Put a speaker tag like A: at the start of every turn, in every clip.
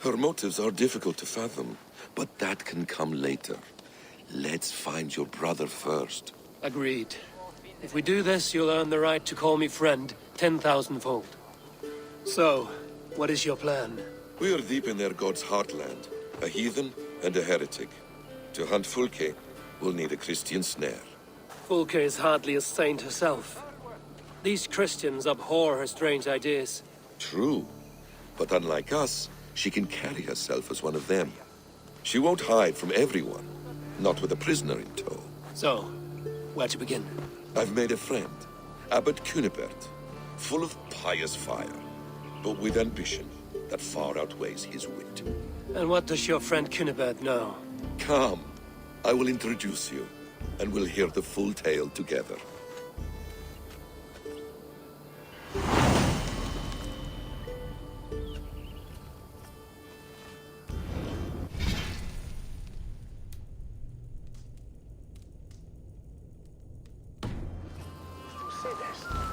A: Her motives are difficult to fathom, but that can come later. Let's find your brother first.
B: Agreed. If we do this, you'll earn the right to call me friend 10,000-fold. So, what is your plan?
A: We are deep in their god's heartland, a heathen and a heretic. To hunt Fulke, we'll need a Christian snare.
B: Fulke is hardly a saint herself. These Christians abhor her strange ideas.
A: True, but unlike us, she can carry herself as one of them. She won't hide from everyone, not with a prisoner in tow.
B: So, where to begin?
A: I've made a friend, Abbot Cunibert, full of pious fire, but with ambition that far outweighs his wit.
B: And what does your friend Cunibert know?
A: Come, I will introduce you, and we'll hear the full tale together.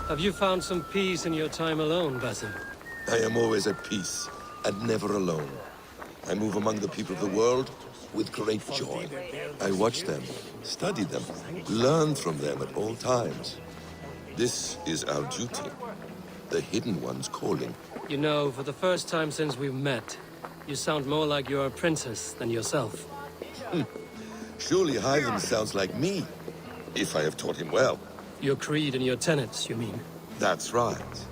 B: Have you found some peace in your time alone, BASIM?
A: I am always at peace, and never alone. I move among the people of the world with great joy. I watch them, study them, learn from them at all times. This is our duty, the Hidden One's calling.
B: You know, for the first time since we've met, you sound more like you're a princess than yourself.
A: Surely Hyden sounds like me, if I have taught him well.
B: Your creed and your tenets, you mean?
A: That's right.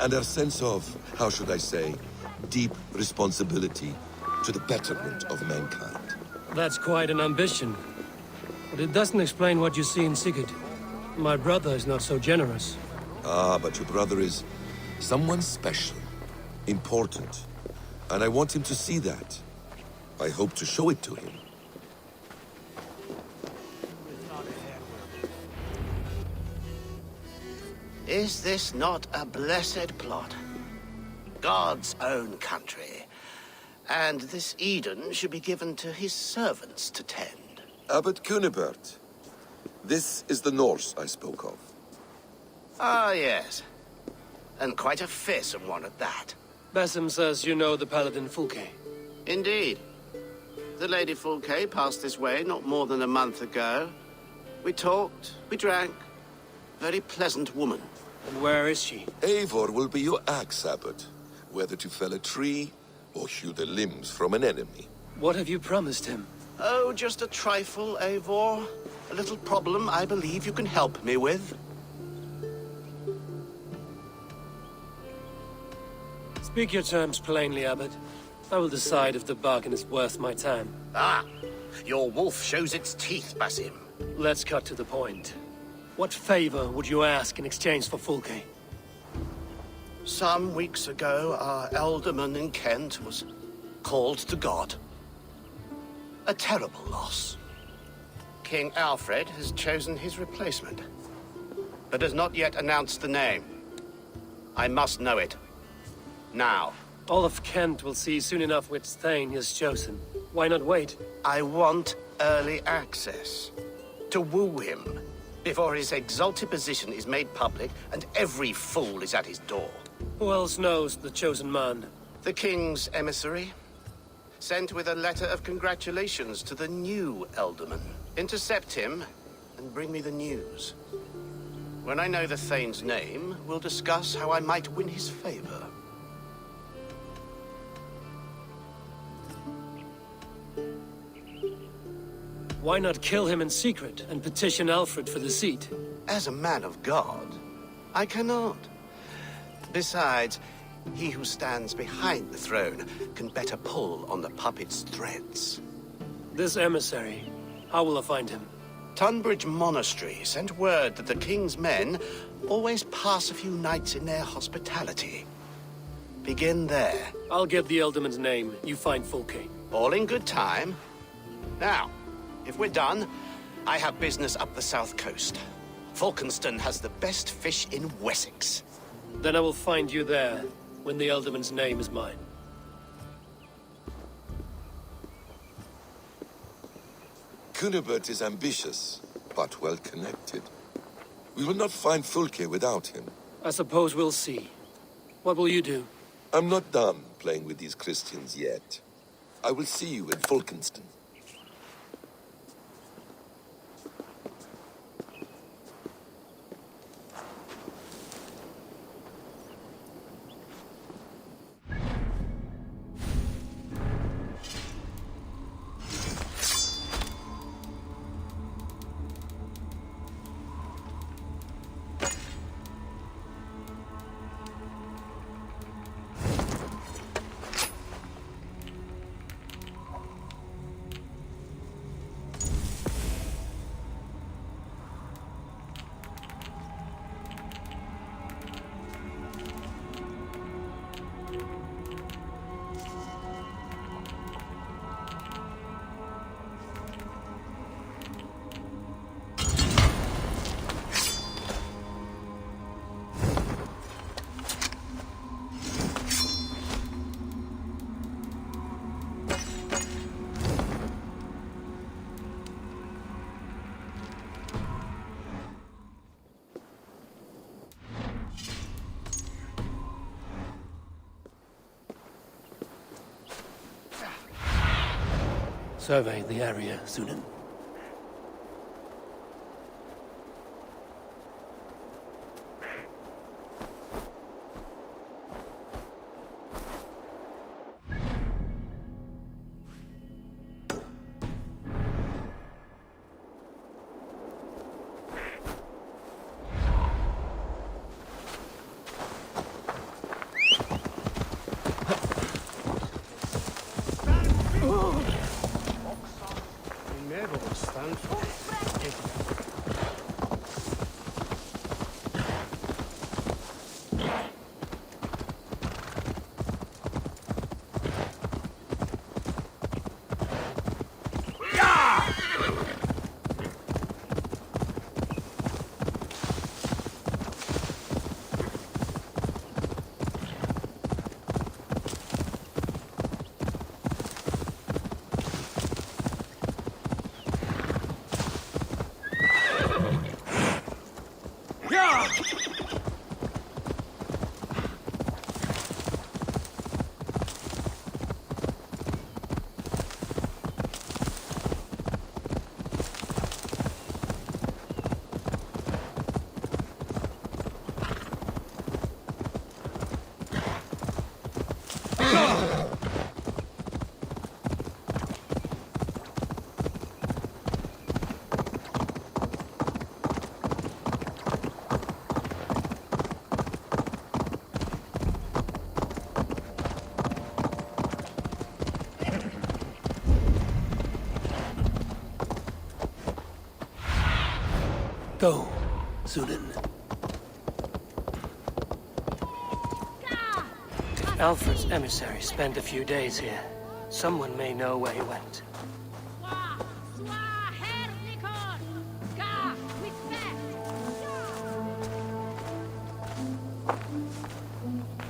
A: And our sense of, how should I say, deep responsibility to the betterment of mankind.
B: That's quite an ambition. But it doesn't explain what you see in Sigurd. My brother is not so generous.
A: Ah, but your brother is someone special, important. And I want him to see that. I hope to show it to him.
C: Is this not a blessed plot? God's own country. And this Eden should be given to his servants to tend.
A: Abbot Cunibert. This is the Norse I spoke of.
C: Ah, yes. And quite a fearsome one at that.
B: BASIM says you know the paladin Fulke.
C: Indeed. The Lady Fulke passed this way not more than a month ago. We talked, we drank. Very pleasant woman.
B: And where is she?
A: Eivor will be your axe, Abbot. Whether to fell a tree or hew the limbs from an enemy.
B: What have you promised him?
C: Oh, just a trifle, Eivor. A little problem I believe you can help me with.
B: Speak your terms plainly, Abbot. I will decide if the bargain is worth my time.
C: Ah, your wolf shows its teeth, Basim.
B: Let's cut to the point. What favor would you ask in exchange for Fulke?
C: Some weeks ago, our alderman in Kent was called to God. A terrible loss. King Alfred has chosen his replacement, but has not yet announced the name. I must know it. Now.
B: All of Kent will see soon enough which Thane he has chosen. Why not wait?
C: I want early access. To woo him, before his exalted position is made public and every fool is at his door.
B: Who else knows the chosen man?
C: The king's emissary, sent with a letter of congratulations to the new alderman. Intercept him and bring me the news. When I know the Thane's name, we'll discuss how I might win his favor.
B: Why not kill him in secret and petition Alfred for the seat?
C: As a man of God, I cannot. Besides, he who stands behind the throne can better pull on the puppet's threads.
B: This emissary, how will I find him?
C: Tunbridge Monastery sent word that the king's men always pass a few nights in their hospitality. Begin there.
B: I'll get the Elderman's name, you find Fulke.
C: All in good time. Now, if we're done, I have business up the south coast. Falkenston has the best fish in Wessex.
B: Then I will find you there, when the Elderman's name is mine.
A: Cunibert is ambitious, but well-connected. We will not find Fulke without him.
B: I suppose we'll see. What will you do?
A: I'm not done playing with these Christians yet. I will see you in Fulkenston.
B: Survey the area, Sunan. Go, Sunan. Alfred's emissary spent a few days here. Someone may know where he went.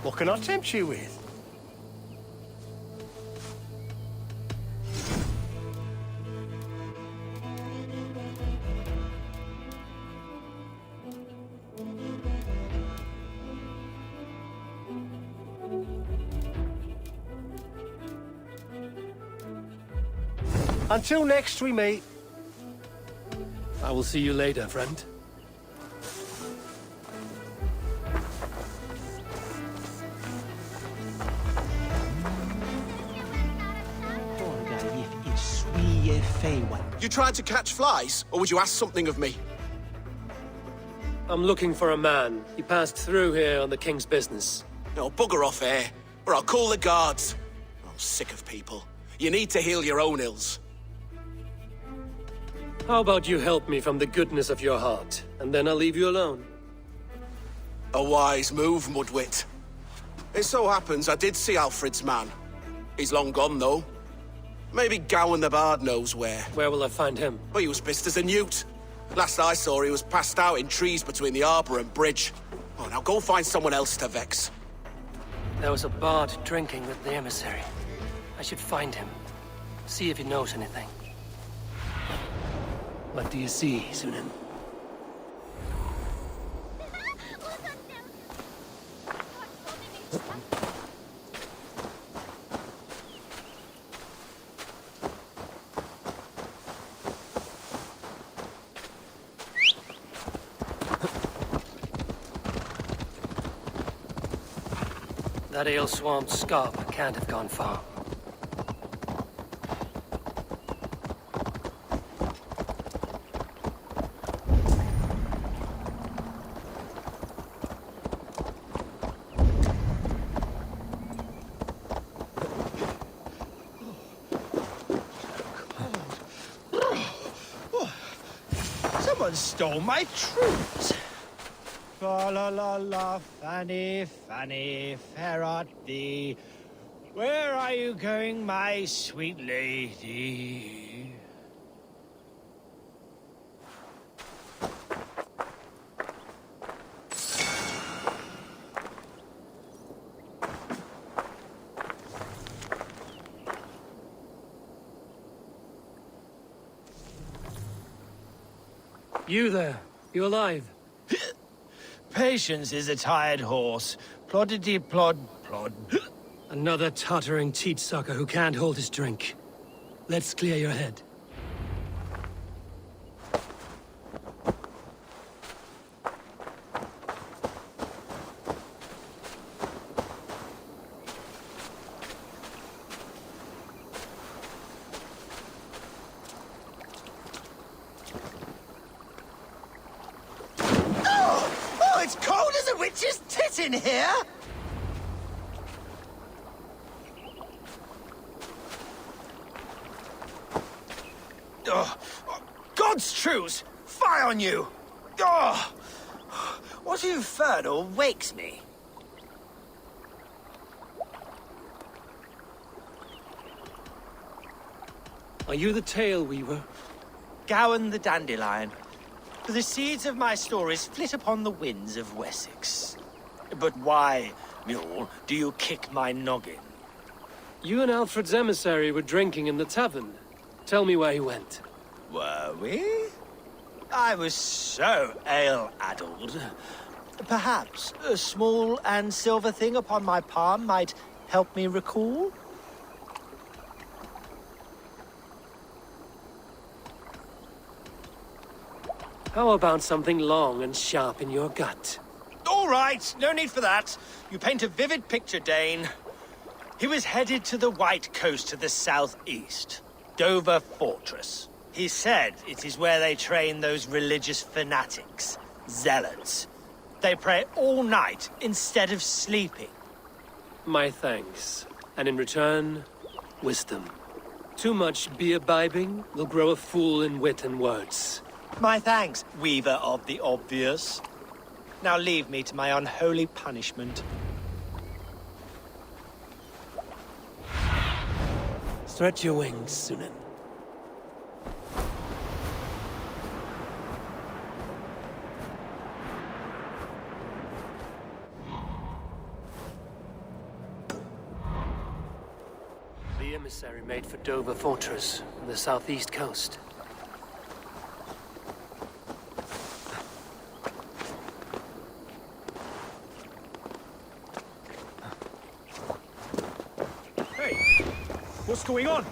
D: What can I tempt you with? Until next we meet.
B: I will see you later, friend.
E: You tried to catch flies, or would you ask something of me?
B: I'm looking for a man. He passed through here on the king's business.
E: No, bugger off here, or I'll call the guards. I'm sick of people. You need to heal your own ills.
B: How about you help me from the goodness of your heart, and then I'll leave you alone.
E: A wise move, Mudwit. It so happens I did see Alfred's man. He's long gone, though. Maybe Gowan the Bard knows where.
B: Where will I find him?
E: Well, he was pissed as a newt. Last I saw, he was passed out in trees between the arbor and bridge. Oh, now go find someone else to vex.
B: There was a bard drinking with the emissary. I should find him. See if he knows anything. What do you see, Sunan? That ale swamp scarp can't have gone far.
F: Someone stole my troops. Fa la la la, Fanny, Fanny, fair art thee. Where are you going, my sweet lady?
B: You there. You alive?
F: Patience is a tired horse. Ploddity plod plod.
B: Another tottering teat sucker who can't hold his drink. Let's clear your head.
F: Oh, it's cold as a witch's tit in here! Oh, God's truce! Fie on you! Oh, what infernal wakes me?
B: Are you the tale weaver?
F: Gowan the dandelion. The seeds of my stories flit upon the winds of Wessex. But why, mule, do you kick my noggin?
B: You and Alfred's emissary were drinking in the tavern. Tell me where he went.
F: Were we? I was so ale-addled. Perhaps a small and silver thing upon my palm might help me recall?
B: How about something long and sharp in your gut?
F: All right, no need for that. You paint a vivid picture, Dane. He was headed to the White Coast to the southeast, Dover Fortress. He said it is where they train those religious fanatics, zealots. They pray all night instead of sleeping.
B: My thanks. And in return, wisdom. Too much beer-bibbing will grow a fool in wit and words.
F: My thanks, weaver of the obvious. Now leave me to my unholy punishment.
B: Stretch your wings, Sunan. The emissary made for Dover Fortress, on the southeast coast.
F: What's going on?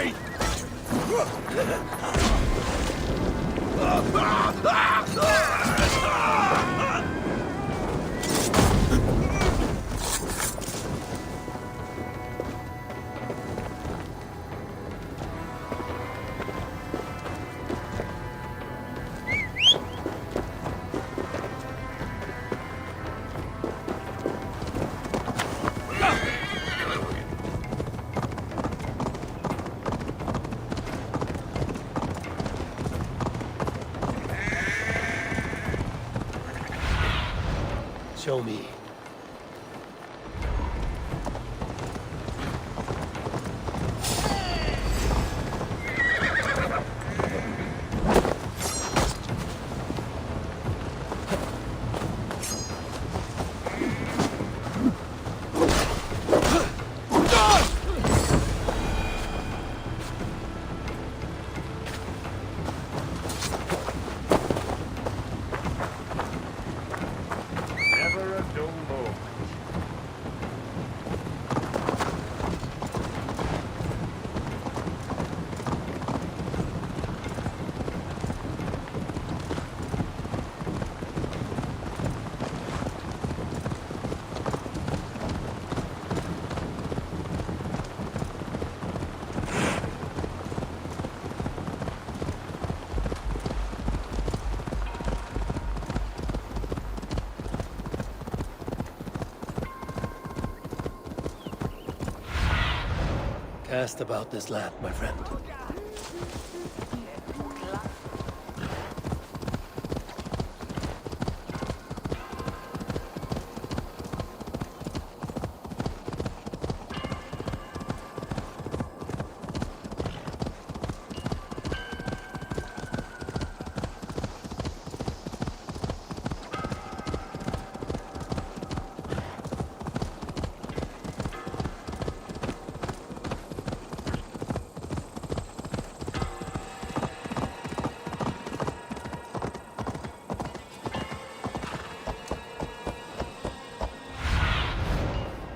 E: me!
B: Show me.
D: Never a dull moment.
B: Cast about this land, my friend.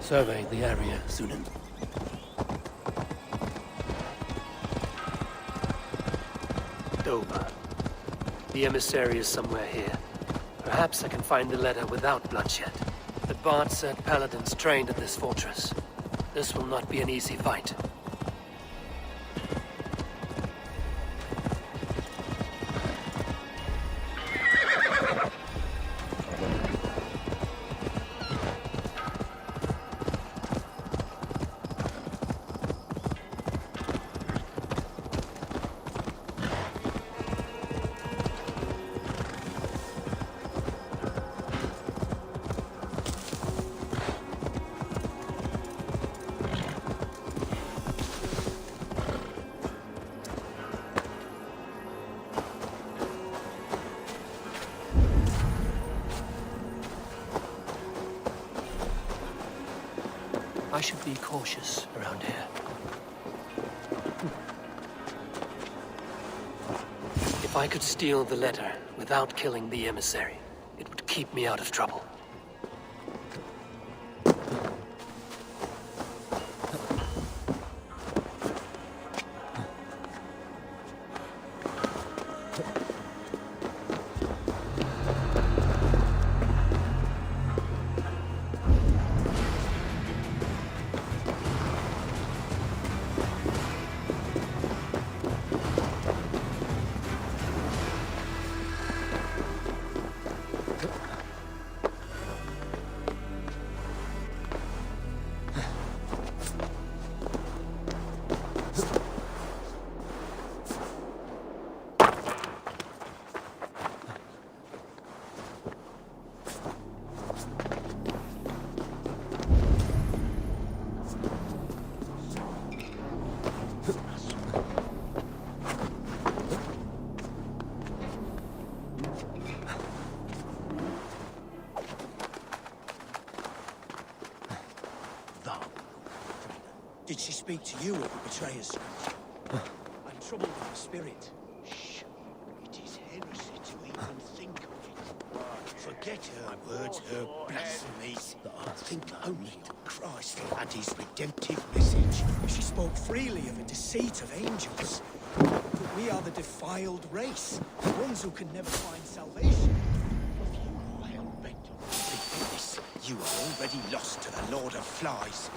B: Survey the area, Sunan. Dover. The emissary is somewhere here. Perhaps I can find the letter without bloodshed. But Bart said paladins trained at this fortress. This will not be an easy fight. I should be cautious around here. If I could steal the letter without killing the emissary, it would keep me out of trouble.
G: Did she speak to you of the betrayers? I'm troubled with the spirit.
H: Shh. It is heresy to even think of it.
G: For Forget her words, her blasphemies. Think only to Christ and his redemptive message. She spoke freely of a deceit of angels. But we are the defiled race, the ones who can never find salvation. If you are hell-bent on defeating this, you are already lost to the Lord of Flies.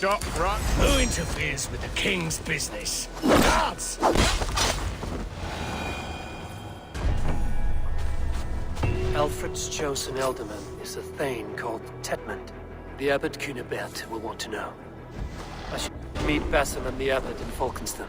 D: Stop, Ruck.
F: Who interferes with the king's business? Guards!
B: Alfred's chosen ealdorman is a thane called Tetmund. The Abbot Cunibert will want to know. I should meet Basim and the Abbot in Falkenston.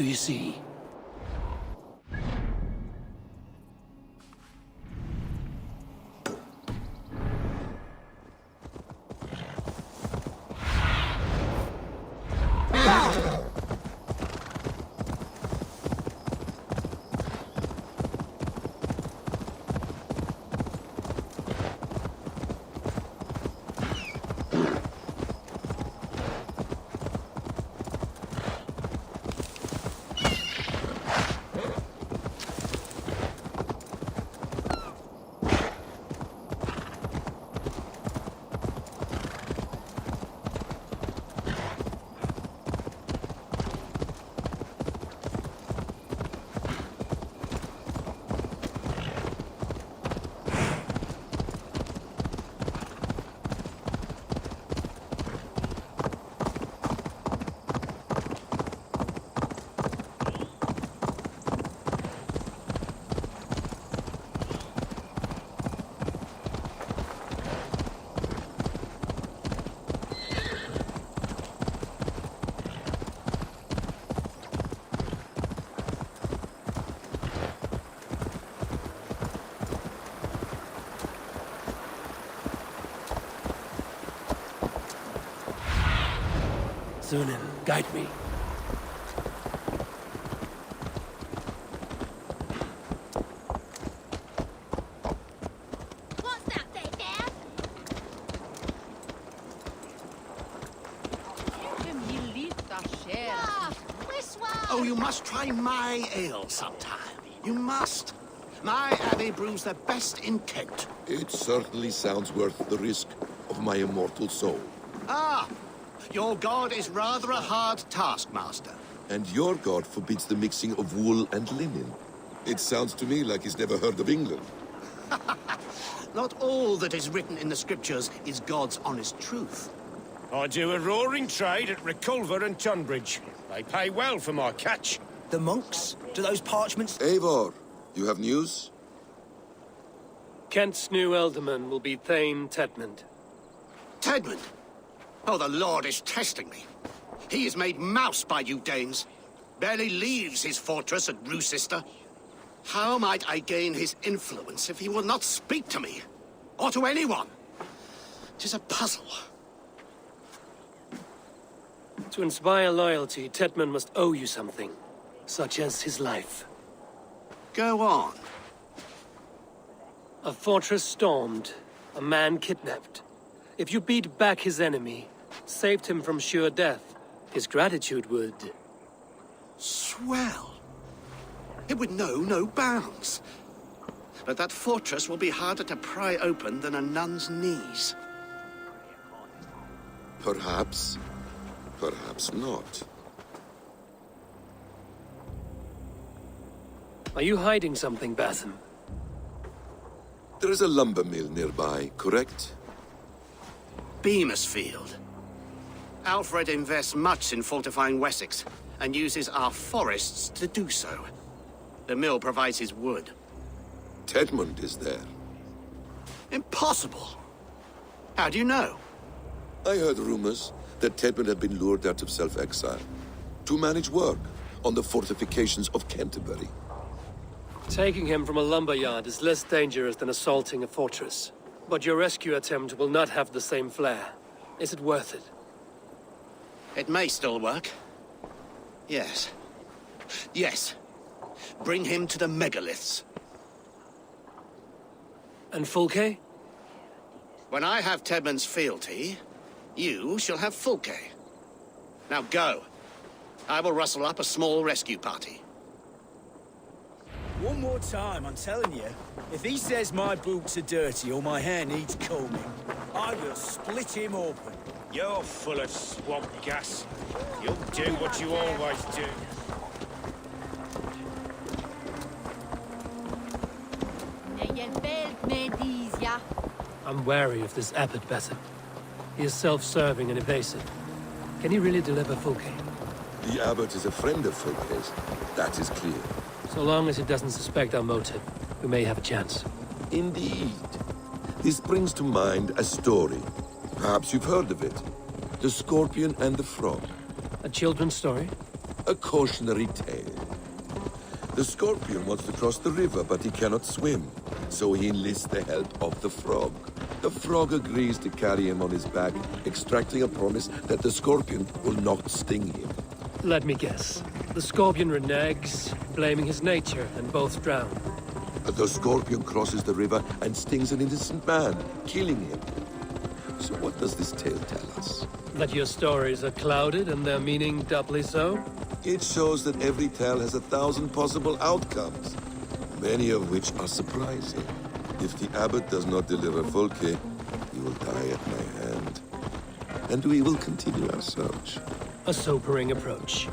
B: do you see? Zunin, guide me.
H: What's that there, Dad? This one!
C: Oh, you must try my ale sometime. You must. My abbey brews the best in Kent.
A: It certainly sounds worth the risk of my immortal soul.
C: Ah, your god is rather a hard taskmaster.
A: And your god forbids the mixing of wool and linen. It sounds to me like he's never heard of England.
C: Not all that is written in the scriptures is God's honest truth.
D: I do a roaring trade at Reculver and Tunbridge. They pay well for my catch.
G: The monks? Do those parchments...
A: Eivor, you have news?
B: Kent's new ealdorman will be Thane Tedmund.
C: Tedmund? Oh, the Lord is testing me. He is made mouse by you Danes. Barely leaves his fortress at Roosister. How might I gain his influence if he will not speak to me? Or to anyone? 'Tis a puzzle.
B: To inspire loyalty, Tedmund must owe you something, such as his life.
C: Go on.
B: A fortress stormed, a man kidnapped. If you beat back his enemy, saved him from sure death, his gratitude would...
C: Swell. It would know no bounds. But that fortress will be harder to pry open than a nun's knees.
A: Perhaps. Perhaps not.
B: Are you hiding something, BASIM?
A: There is a lumber mill nearby, correct?
C: Beamisfield. Alfred invests much in fortifying Wessex, and uses our forests to do so. The mill provides his wood.
A: Tedmund is there.
C: Impossible! How do you know?
A: I heard rumors that Tedmund had been lured out of self-exile to manage work on the fortifications of Canterbury.
B: Taking him from a lumberyard is less dangerous than assaulting a fortress. But your rescue attempt will not have the same flair. Is it worth it?
C: It may still work. Yes. Yes. Bring him to the megaliths.
B: And Fulke?
C: When I have Tedmund's fealty, you shall have Fulke. Now go. I will rustle up a small rescue party.
G: One more time, I'm telling you. If he says my boots are dirty or my hair needs combing, I will split him open.
D: You're full of swamp gas. You'll do what you always do.
B: I'm wary of this abbot, Basim. He is self-serving and evasive. Can he really deliver Fulke?
A: The abbot is a friend of Fulke's. That is clear.
B: So long as he doesn't suspect our motive, we may have a chance.
A: Indeed. This brings to mind a story. Perhaps you've heard of it. The Scorpion and the Frog.
B: A children's story?
A: A cautionary tale. The scorpion wants to cross the river, but he cannot swim, so he enlists the help of the frog. The frog agrees to carry him on his back, extracting a promise that the scorpion will not sting him.
B: Let me guess. The scorpion reneges, blaming his nature, and both drown.
A: The scorpion crosses the river and stings an innocent man, killing him. So what does this tale tell us?
B: That your stories are clouded and their meaning doubly so?
A: It shows that every tale has 1,000 possible outcomes, many of which are surprising. If the abbot does not deliver Folke, he will die at my hand. And we will continue our search.
B: A sobering approach.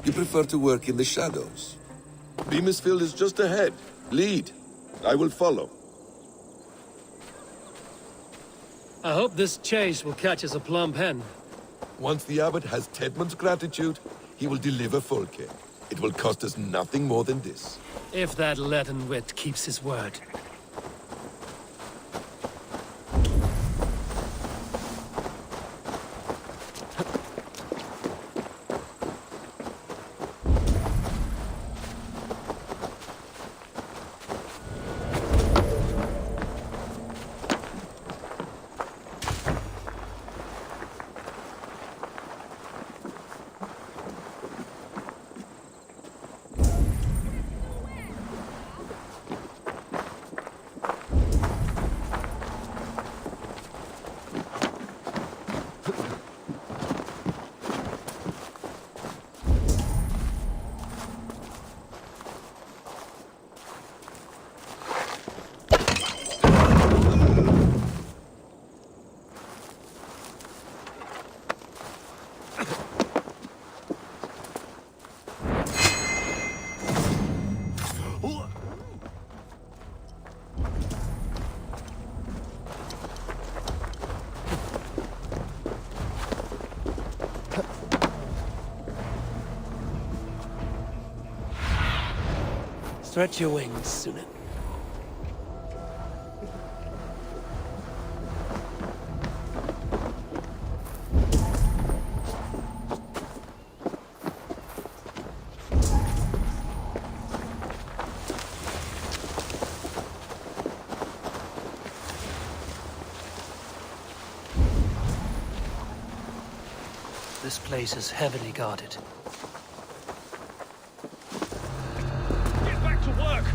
A: You prefer to work in the shadows. Beamisfield is just ahead. Lead. I will follow.
B: I hope this chase will catch us a plump hen.
A: Once the abbot has Tedmund's gratitude, he will deliver Folke. It will cost us nothing more than this.
B: If that leaden wit keeps his word. Stretch your wings, Sunan. This place is heavily guarded.
I: Get back to work!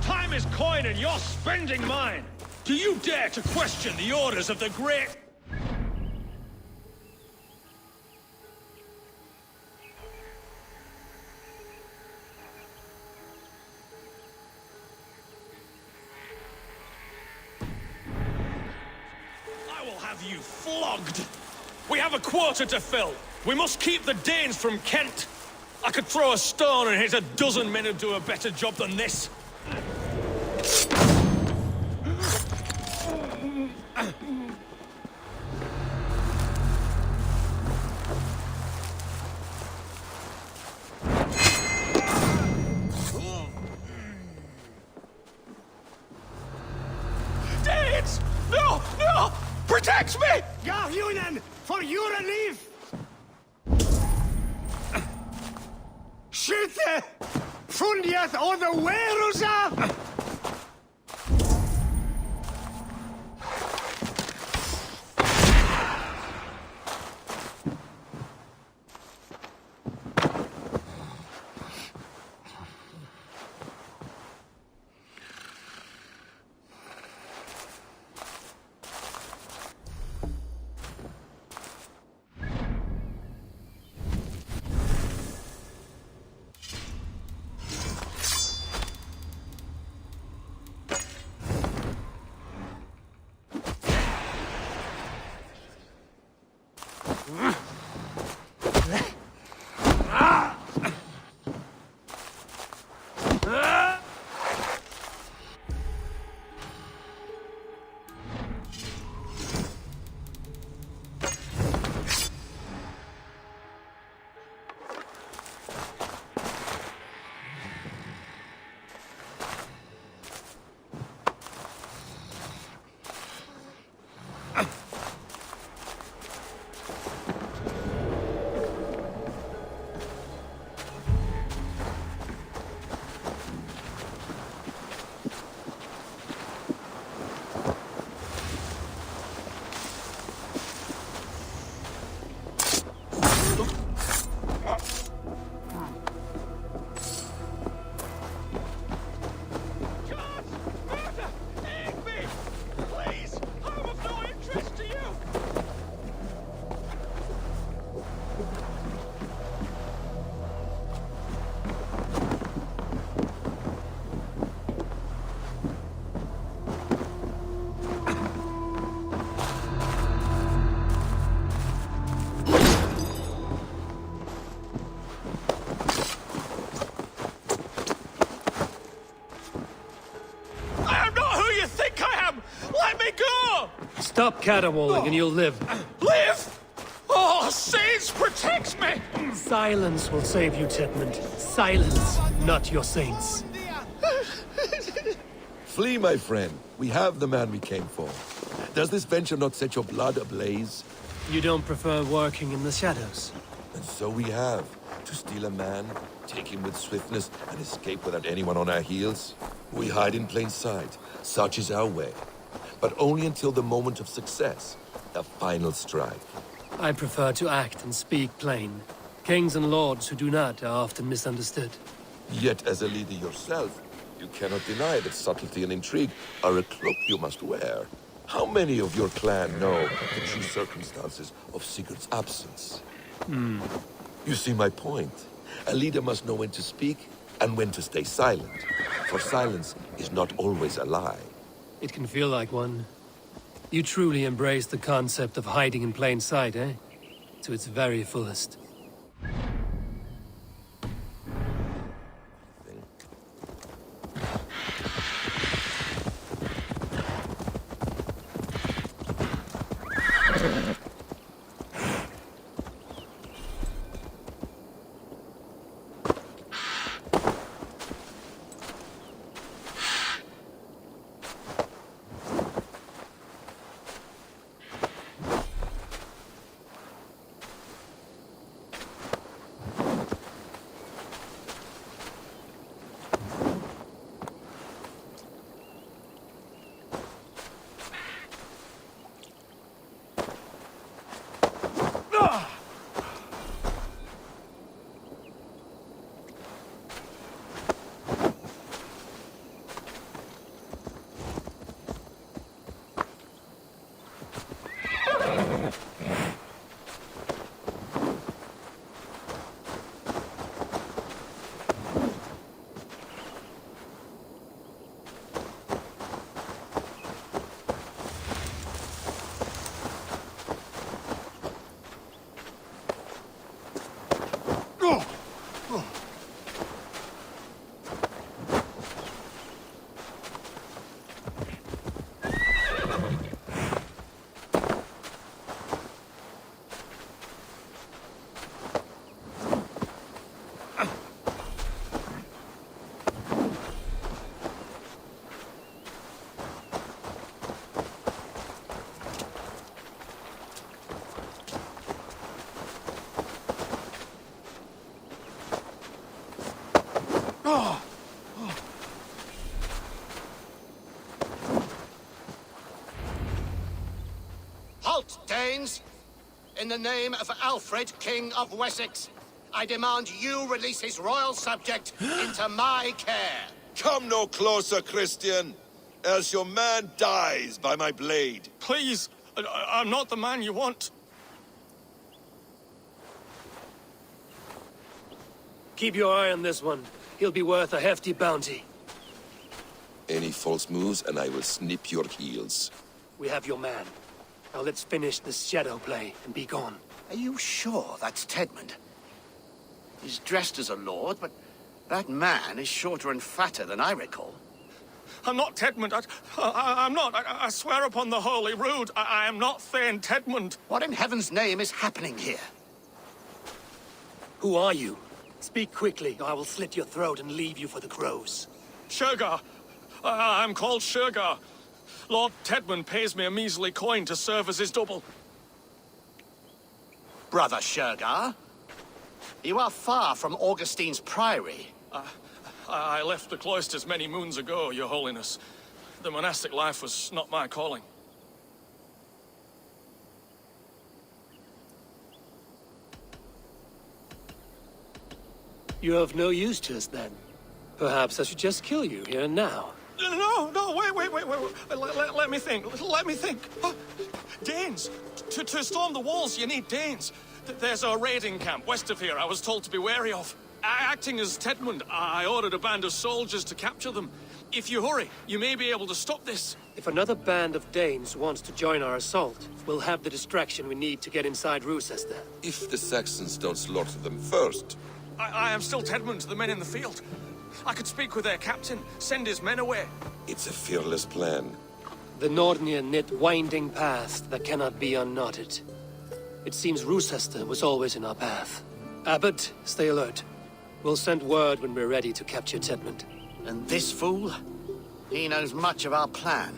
I: Time is coin and you're spending mine! Do you dare to question the orders of the great... I will have you flogged! We have a quarter to fill! We must keep the Danes from Kent! I could throw a stone and hit a dozen men who do a better job than this! Danes! No! No! Protect me!
F: Garhunen, for your relief! Skytte! Fundieth o the Werusa!
B: Stop caterwauling and you'll live.
I: Live? Oh, Saints protects me!
B: Silence will save you, Tedmund. Silence, not your saints.
A: Flee, my friend. We have the man we came for. Does this venture not set your blood ablaze?
B: You don't prefer working in the shadows?
A: And so we have. To steal a man, take him with swiftness, and escape without anyone on our heels. We hide in plain sight. Such is our way. But only until the moment of success. The final strike.
B: I prefer to act and speak plain. Kings and lords who do not are often misunderstood.
A: Yet, as a leader yourself, you cannot deny that subtlety and intrigue are a cloak you must wear. How many of your clan know the true circumstances of Sigurd's absence? You see my point. A leader must know when to speak and when to stay silent. For silence is not always a lie.
B: It can feel like one. You truly embrace the concept of hiding in plain sight, eh? To its very fullest.
C: Halt, Danes! In the name of Alfred, King of Wessex, I demand you release his royal subject into my care.
A: Come no closer, Christian, else your man dies by my blade.
I: Please, I'm not the man you want.
B: Keep your eye on this one. He'll be worth a hefty bounty.
A: Any false moves and I will snip your heels.
B: We have your man. Now let's finish this shadow play and be gone.
C: Are you sure that's Tedmund? He's dressed as a lord, but that man is shorter and fatter than I recall.
I: I'm not Tedmund. I'm not. I swear upon the Holy Rood, I am not Thane Tedmund.
C: What in heaven's name is happening here?
B: Who are you? Speak quickly, or I will slit your throat and leave you for the crows.
I: Shergar. I'm called Shergar. Lord Tedmund pays me a measly coin to serve as his double.
C: Brother Shergar, you are far from Augustine's priory.
I: I left the cloisters many moons ago, Your Holiness. The monastic life was not my calling.
B: You're of no use to us, then. Perhaps I should just kill you here and now.
I: No, wait. Let me think. Danes! To storm the walls, you need Danes. There's a raiding camp west of here I was told to be wary of. Acting as Tedmund, I ordered a band of soldiers to capture them. If you hurry, you may be able to stop this.
B: If another band of Danes wants to join our assault, we'll have the distraction we need to get inside Rochester.
A: If the Saxons don't slaughter them first.
I: I am still Tedmund to the men in the field. I could speak with their captain, send his men away.
A: It's a fearless plan.
B: The Nordnir knit winding paths that cannot be unknotted. It seems Rochester was always in our path. Abbot, stay alert. We'll send word when we're ready to capture Tedmund.
C: And this fool? He knows much of our plan.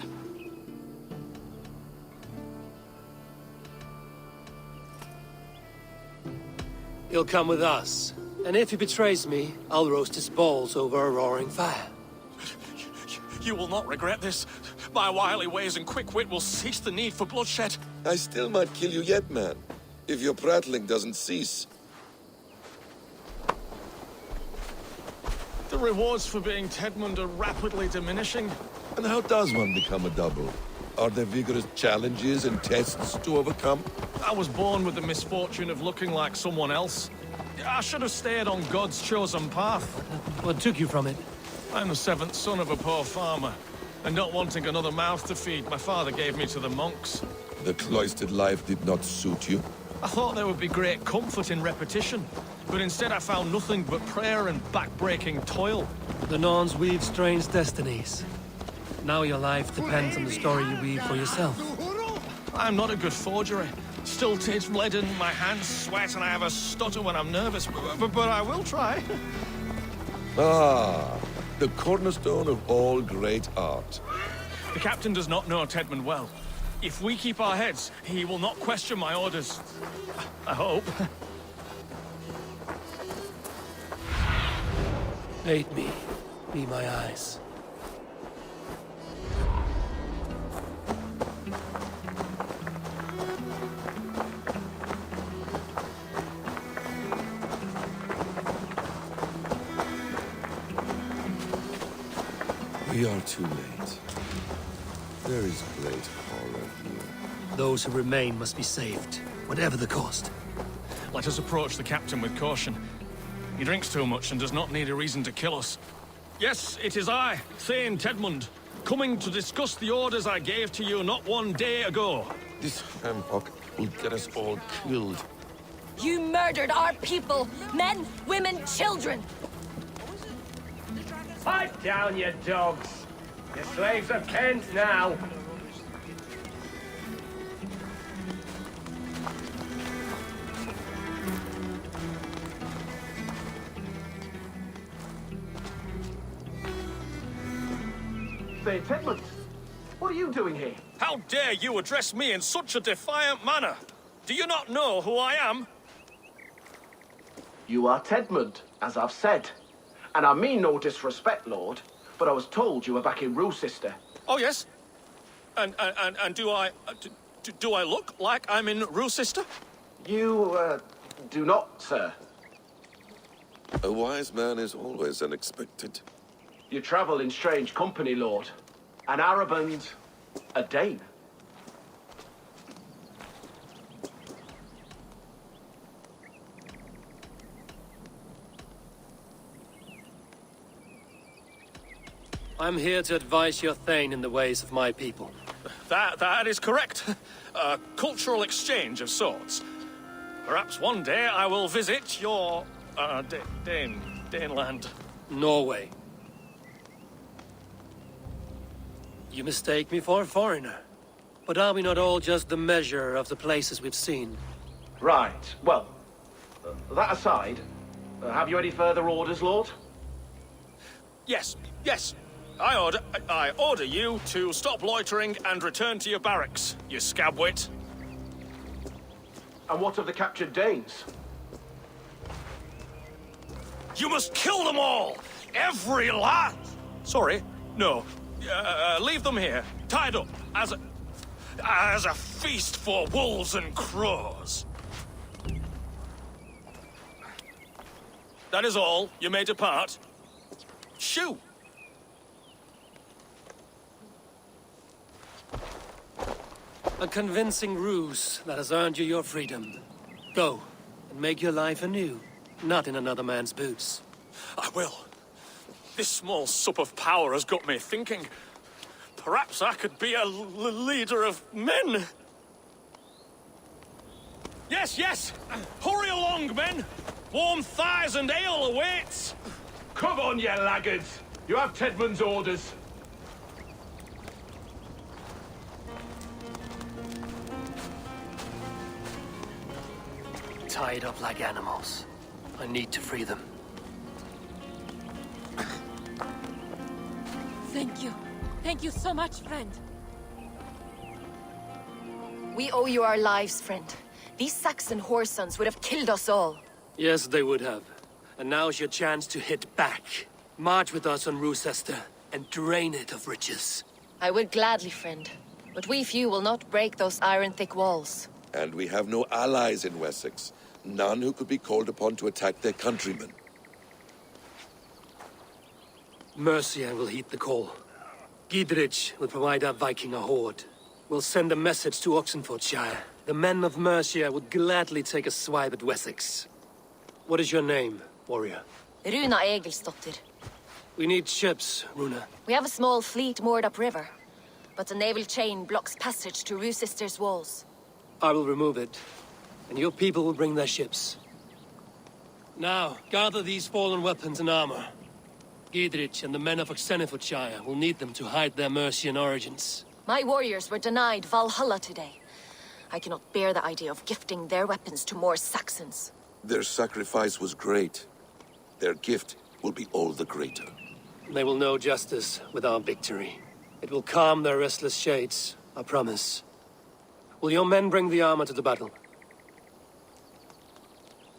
B: He'll come with us. And if he betrays me, I'll roast his balls over a roaring fire.
I: You will not regret this. My wily ways and quick wit will cease the need for bloodshed.
A: I still might kill you yet, man. If your prattling doesn't cease.
I: The rewards for being Tedmund are rapidly diminishing.
A: And how does one become a double? Are there vigorous challenges and tests to overcome?
I: I was born with the misfortune of looking like someone else. I should have stayed on God's chosen path.
B: What took you from it?
I: I'm the seventh son of a poor farmer. And not wanting another mouth to feed, my father gave me to the monks.
A: The cloistered life did not suit you?
I: I thought there would be great comfort in repetition. But instead I found nothing but prayer and back-breaking toil.
B: The Norns weave strange destinies. Now your life depends on the story you weave for yourself.
I: I'm not a good forgery. Still taste leaden, my hands sweat, and I have a stutter when I'm nervous. But I will try.
A: Ah, the cornerstone of all great art.
I: The captain does not know Tedmund well. If we keep our heads, he will not question my orders. I hope.
B: Aid me. Be my eyes.
A: We are too late. There is great horror here.
B: Those who remain must be saved, whatever the cost.
I: Let us approach the captain with caution. He drinks too much and does not need a reason to kill us. Yes, it is I, Thane Tedmund, coming to discuss the orders I gave to you not one day ago.
A: This hamhock will get us all killed.
H: You murdered our people! Men, women, children!
J: Pipe down, you dogs! You're slaves of Kent now!
K: Say, Tedmund, what are you doing here?
I: How dare you address me in such a defiant manner? Do you not know who I am?
K: You are Tedmund, as I've said. And I mean no disrespect, Lord, but I was told you were back in Rochester.
I: Oh, yes? And do I... do I look like I'm in Rochester?
K: You, do not, sir.
A: A wise man is always unexpected.
K: You travel in strange company, Lord. An Arab and a Dane.
B: I'm here to advise your Thane in the ways of my people.
I: That is correct. A cultural exchange of sorts. Perhaps one day I will visit your, Daneland.
B: Norway. You mistake me for a foreigner. But are we not all just the measure of the places we've seen?
K: Right. Well, that aside, have you any further orders, Lord?
I: Yes. I order you to stop loitering and return to your barracks, you scabwit.
K: And what of the captured Danes?
I: You must kill them all! Every last... Sorry, no. Leave them here, tied up, as a feast for wolves and crows. That is all. You may depart. Shoo!
B: A convincing ruse that has earned you your freedom. Go, and make your life anew, not in another man's boots.
I: I will. This small sup of power has got me thinking. Perhaps I could be a leader of men. Yes, yes! Hurry along, men! Warm thighs and ale awaits!
J: Come on, you laggards! You have Tedmund's orders.
B: Tied up like animals. I need to free them.
H: Thank you. Thank you so much, friend. We owe you our lives, friend. These Saxon whoresons would have killed us all.
B: Yes, they would have. And now's your chance to hit back. March with us on Roosester and drain it of riches.
H: I would gladly, friend. But we few will not break those iron-thick walls.
A: And we have no allies in Wessex. None who could be called upon to attack their countrymen.
B: Mercia will heed the call. Gidrich will provide our Viking a horde. We'll send a message to Oxenfordshire. The men of Mercia would gladly take a swipe at Wessex. What is your name, warrior?
H: Runa Egilsdotter.
B: We need ships, Runa.
H: We have a small fleet moored upriver, but the naval chain blocks passage to Roosester's walls.
B: I will remove it, and your people will bring their ships. Now, gather these fallen weapons and armor. Gidrich and the men of Oxenfordshire will need them to hide their Mercian origins.
H: My warriors were denied Valhalla today. I cannot bear the idea of gifting their weapons to more Saxons.
A: Their sacrifice was great. Their gift will be all the greater.
B: They will know justice with our victory. It will calm their restless shades, I promise. Will your men bring the armor to the battle?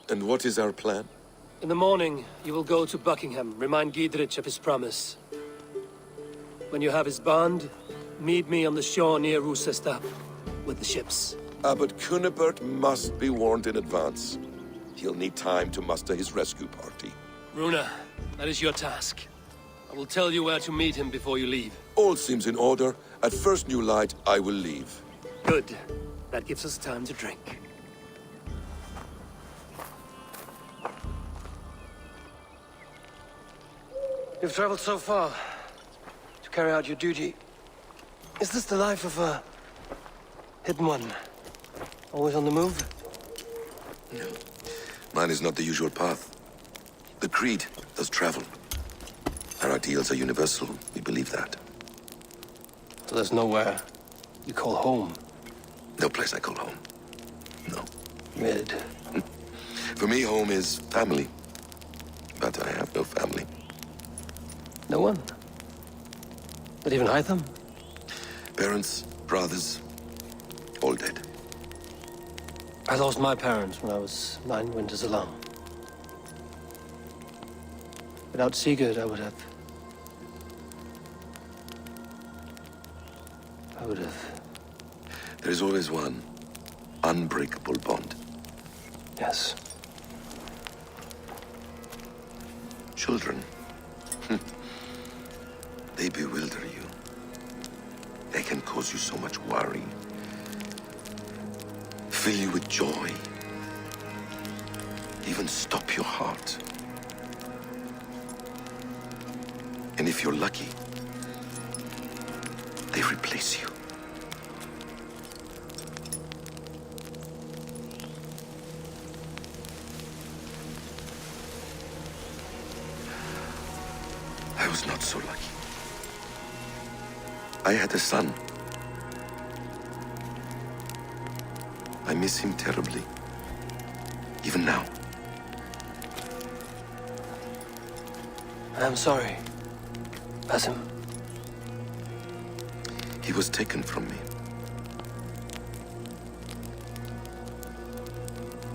A: And what is our plan?
B: In the morning, you will go to Buckingham, remind Gidrich of his promise. When you have his bond, meet me on the shore near Roosester with the ships.
A: Abbot Cunibert must be warned in advance. He'll need time to muster his rescue party.
B: Runa, that is your task. I will tell you where to meet him before you leave.
A: All seems in order. At first new light, I will leave.
B: Good. That gives us time to drink. You've traveled so far to carry out your duty. Is this the life of a hidden one? Always on the move?
A: No. Mine is not the usual path. The Creed does travel. Our ideals are universal. We believe that.
B: So there's nowhere you call home?
A: No place I call home. No.
B: Mid.
A: For me, home is family. But I have no family.
B: No one? Not even Hytham?
A: Parents, brothers, all dead.
B: I lost my parents when I was 9 winters alone. Without Sigurd, I would have...
A: There is always one unbreakable bond.
B: Yes.
A: Children. They bewilder you. They can cause you so much worry. Fill you with joy. Even stop your heart. And if you're lucky, they replace you. I was not so lucky. I had a son. I miss him terribly. Even now.
B: I am sorry, BASIM.
A: He was taken from me.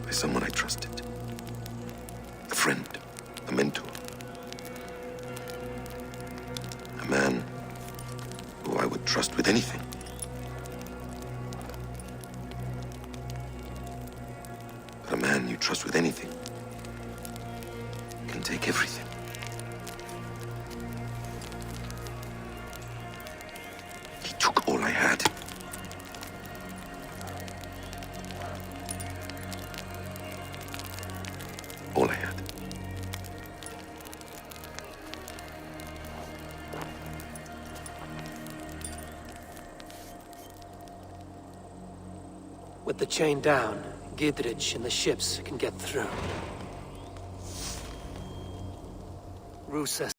A: By someone I trusted. A friend, a mentor. A man who I would trust with anything. But a man you trust with anything can take everything. He took all I had. All I had.
B: With the chain down, Gidrich and the ships can get through. Rousseau